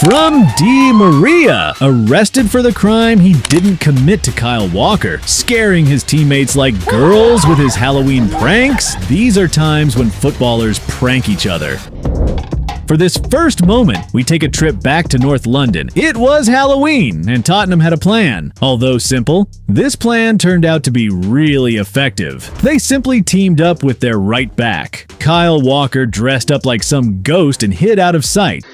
From Di Maria, arrested for the crime he didn't commit to Kyle Walker, scaring his teammates like girls with his Halloween pranks. These are times when footballers prank each other. For this first moment, we take a trip back to North London. It was Halloween, and Tottenham had a plan. Although simple, this plan turned out to be really effective. They simply teamed up with their right back. Kyle Walker dressed up like some ghost and hid out of sight.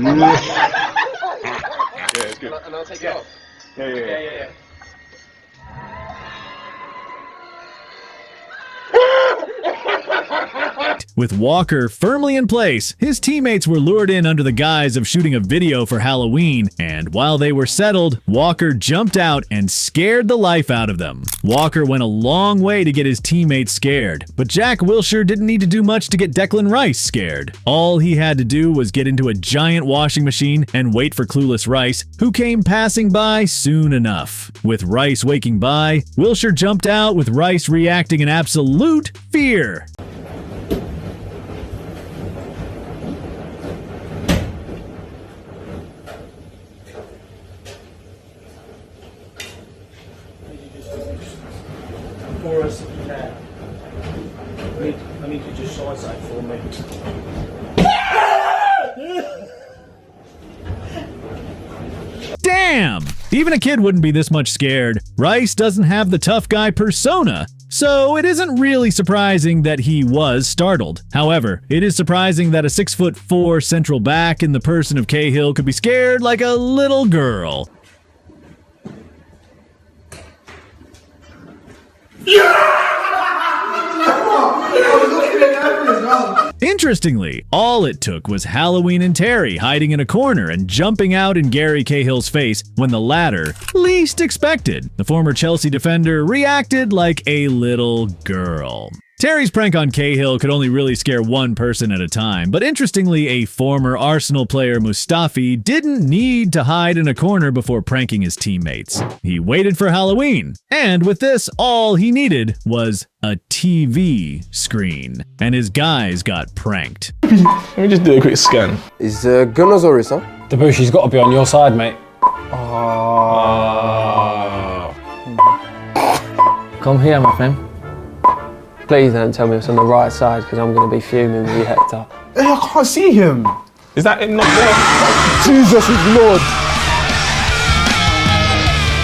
Yeah, it's good. And I'll take it off. Yeah. With Walker firmly in place, his teammates were lured in under the guise of shooting a video for Halloween, and while they were settled, Walker jumped out and scared the life out of them. Walker went a long way to get his teammates scared, but Jack Wilshere didn't need to do much to get Declan Rice scared. All he had to do was get into a giant washing machine and wait for clueless Rice, who came passing by soon enough. With Rice waking by, Wilshere jumped out with Rice reacting in absolute fear. For us, I need to just side side for me. Damn! Even a kid wouldn't be this much scared. Rice doesn't have the tough guy persona, so it isn't really surprising that he was startled. However, it is surprising that a 6'4" central back in the person of Cahill could be scared like a little girl. Interestingly, all it took was Halloween and Terry hiding in a corner and jumping out in Gary Cahill's face when the latter least expected. The former Chelsea defender reacted like a little girl. Terry's prank on Cahill could only really scare one person at a time, but interestingly, a former Arsenal player, Mustafi, didn't need to hide in a corner before pranking his teammates. He waited for Halloween, and with this, all he needed was a TV screen, and his guys got pranked. Let me just do a quick scan. Is Gunnosaurus, huh? Debushi's got to be on your side, mate. Come here, my friend. Please don't tell me it's on the right side, because I'm going to be fuming with you, Hector. Hey, I can't see him. Is that him not there? Jesus is Lord.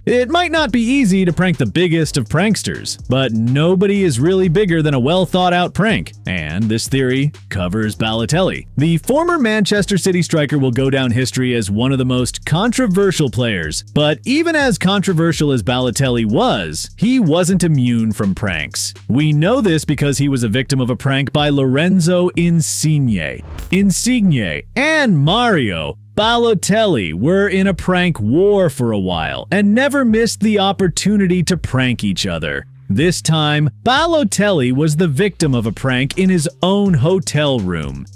It might not be easy to prank the biggest of pranksters, but nobody is really bigger than a well-thought-out prank, and this theory covers Balotelli. The former Manchester City striker will go down history as one of the most controversial players, but even as controversial as Balotelli was, he wasn't immune from pranks. We know this because he was a victim of a prank by Lorenzo Insigne. Insigne and Mario Balotelli were in a prank war for a while and never missed the opportunity to prank each other. This time, Balotelli was the victim of a prank in his own hotel room.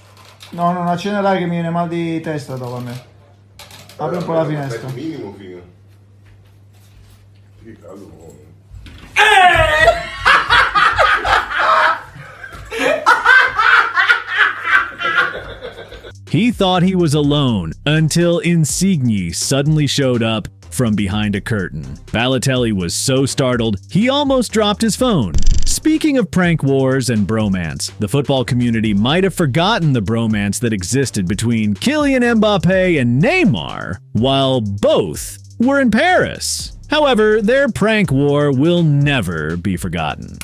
No, non accenderai che mi viene mal di testa dopo a me. Apri un po' la finestra. Minimo, figo. Che caso. He thought he was alone until Insigne suddenly showed up from behind a curtain. Balotelli was so startled, he almost dropped his phone. Speaking of prank wars and bromance, the football community might have forgotten the bromance that existed between Kylian Mbappe and Neymar while both were in Paris. However, their prank war will never be forgotten.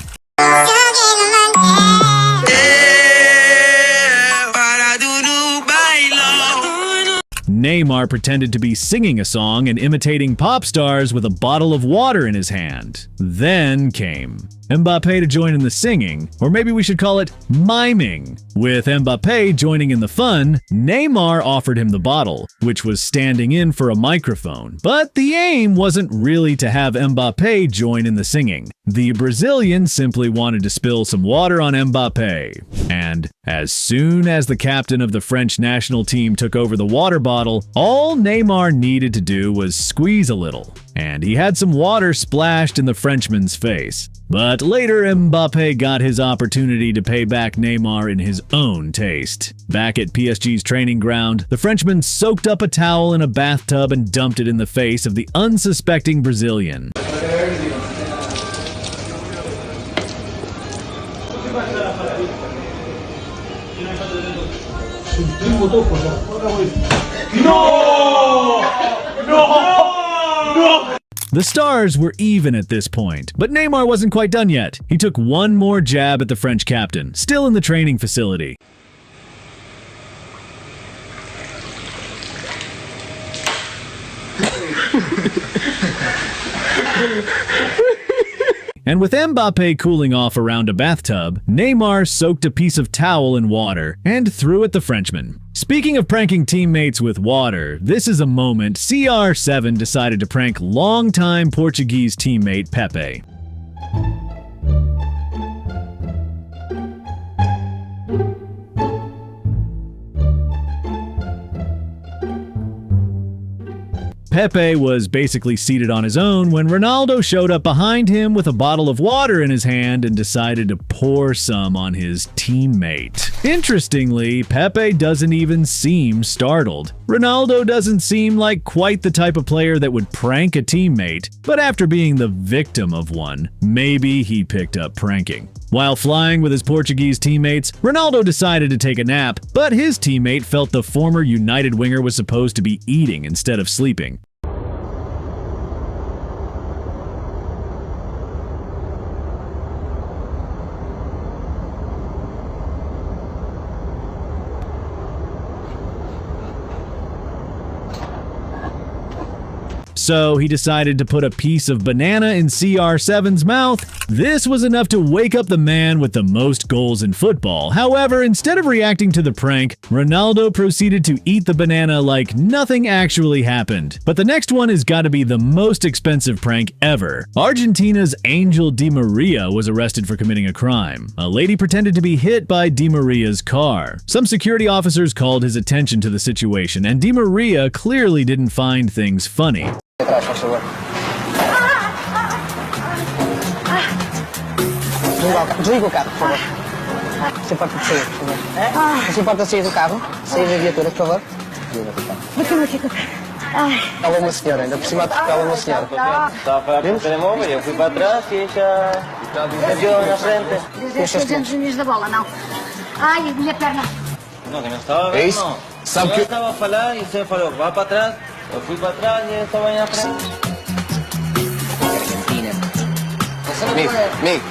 Neymar pretended to be singing a song and imitating pop stars with a bottle of water in his hand. Then came Mbappe to join in the singing, or maybe we should call it miming. With Mbappe joining in the fun, Neymar offered him the bottle, which was standing in for a microphone. But the aim wasn't really to have Mbappe join in the singing. The Brazilian simply wanted to spill some water on Mbappe. And as soon as the captain of the French national team took over the water bottle, all Neymar needed to do was squeeze a little, and he had some water splashed in the Frenchman's face. But later, Mbappe got his opportunity to pay back Neymar in his own taste. Back at PSG's training ground, the Frenchman soaked up a towel in a bathtub and dumped it in the face of the unsuspecting Brazilian. The stars were even at this point, but Neymar wasn't quite done yet. He took one more jab at the French captain, still in the training facility. And with Mbappe cooling off around a bathtub, Neymar soaked a piece of towel in water and threw at the Frenchman. Speaking of pranking teammates with water, this is a moment CR7 decided to prank longtime Portuguese teammate Pepe. Pepe was basically seated on his own when Ronaldo showed up behind him with a bottle of water in his hand and decided to pour some on his teammate. Interestingly, Pepe doesn't even seem startled. Ronaldo doesn't seem like quite the type of player that would prank a teammate, but after being the victim of one, maybe he picked up pranking. While flying with his Portuguese teammates, Ronaldo decided to take a nap, but his teammate felt the former United winger was supposed to be eating instead of sleeping. So he decided to put a piece of banana in CR7's mouth. This was enough to wake up the man with the most goals in football. However, instead of reacting to the prank, Ronaldo proceeded to eat the banana like nothing actually happened. But the next one has got to be the most expensive prank ever. Argentina's Angel Di Maria was arrested for committing a crime. A lady pretended to be hit by Di Maria's car. Some security officers called his attention to the situation, and Di Maria clearly didn't find things funny. Desliga o carro, por favor. Você pode sair, por favor. Você pode sair do carro? Sair da viatura, por favor. Ela é uma senhora, ainda por cima ela é uma senhora. Estava a falar com o telemóvel, eu fui para trás e já deu na frente. Deixa os dedos da bola, não. Ai, minha perna. Não, que não estava a ver, não. Sabe que eu estava a falar e você falou, vá para trás. Eu fui para trás e ele estava aí na frente. Migo.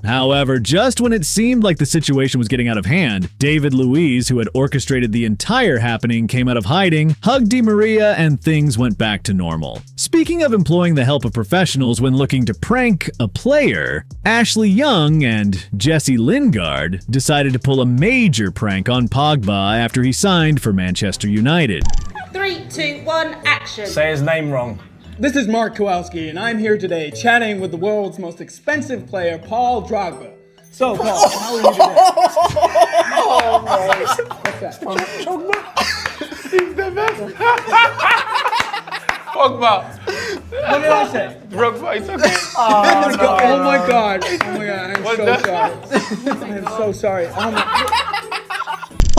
However, just when it seemed like the situation was getting out of hand, David Luiz, who had orchestrated the entire happening, came out of hiding, hugged Di Maria, and things went back to normal. Speaking of employing the help of professionals when looking to prank a player, Ashley Young and Jesse Lingard decided to pull a major prank on Pogba after he signed for Manchester United. 3, 2, 1, action. Say his name wrong. This is Mark Kowalski, and I'm here today chatting with the world's most expensive player, Paul Drogba. So, Paul, how are you today? Oh, my. What's that? He's the best. Pogba. What did I say? Drogba, it's okay. Oh my god. I'm so sorry.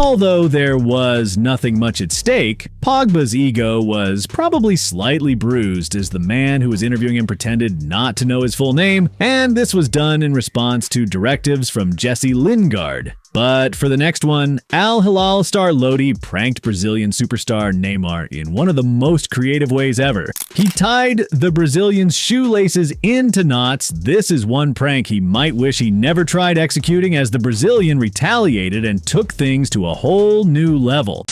Although there was nothing much at stake, Pogba's ego was probably slightly bruised as the man who was interviewing him pretended not to know his full name, and this was done in response to directives from Jesse Lingard. But for the next one, Al Hilal star Lodi pranked Brazilian superstar Neymar in one of the most creative ways ever. He tied the Brazilian's shoelaces into knots. This is one prank he might wish he never tried executing, as the Brazilian retaliated and took things to a whole new level.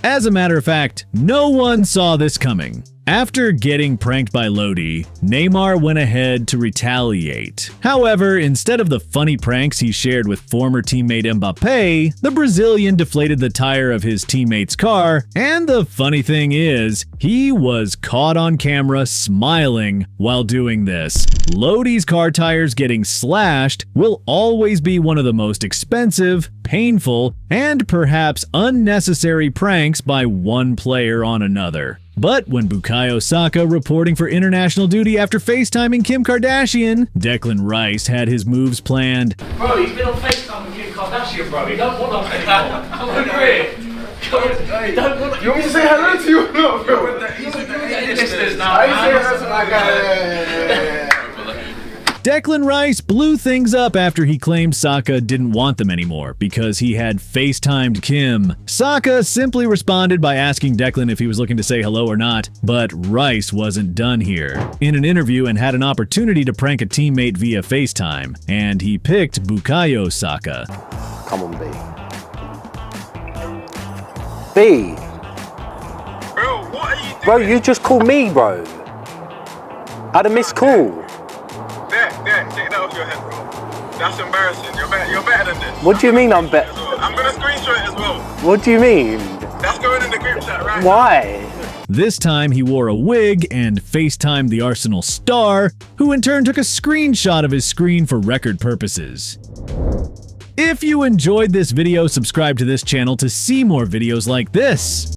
As a matter of fact, no one saw this coming. After getting pranked by Lodi, Neymar went ahead to retaliate. However, instead of the funny pranks he shared with former teammate Mbappe, the Brazilian deflated the tire of his teammate's car, and the funny thing is, he was caught on camera smiling while doing this. Lodi's car tires getting slashed will always be one of the most expensive, painful, and perhaps unnecessary pranks by one player on another. But when Bukayo Saka reporting for international duty after FaceTiming Kim Kardashian, Declan Rice had his moves planned. Bro, he's been on FaceTime with Kim Kardashian, bro. He don't want us anymore. Come over here. He don't want us. You want me to say hello to you or not, bro? He's with the listeners now. I say hello to my guy. Declan Rice blew things up after he claimed Saka didn't want them anymore because he had FaceTimed Kim. Saka simply responded by asking Declan if he was looking to say hello or not, but Rice wasn't done here. In an interview and had an opportunity to prank a teammate via FaceTime, and he picked Bukayo Saka. Come on, B. Bro, what are you doing? Bro, you just called me, bro. I had a missed call. There, take that off your head, bro. That's embarrassing. You're better than this. What do you mean I'm better? I'm gonna screenshot it as well. What do you mean? That's going in the group chat, right? Why? This time he wore a wig and FaceTimed the Arsenal star, who in turn took a screenshot of his screen for record purposes. If you enjoyed this video, subscribe to this channel to see more videos like this.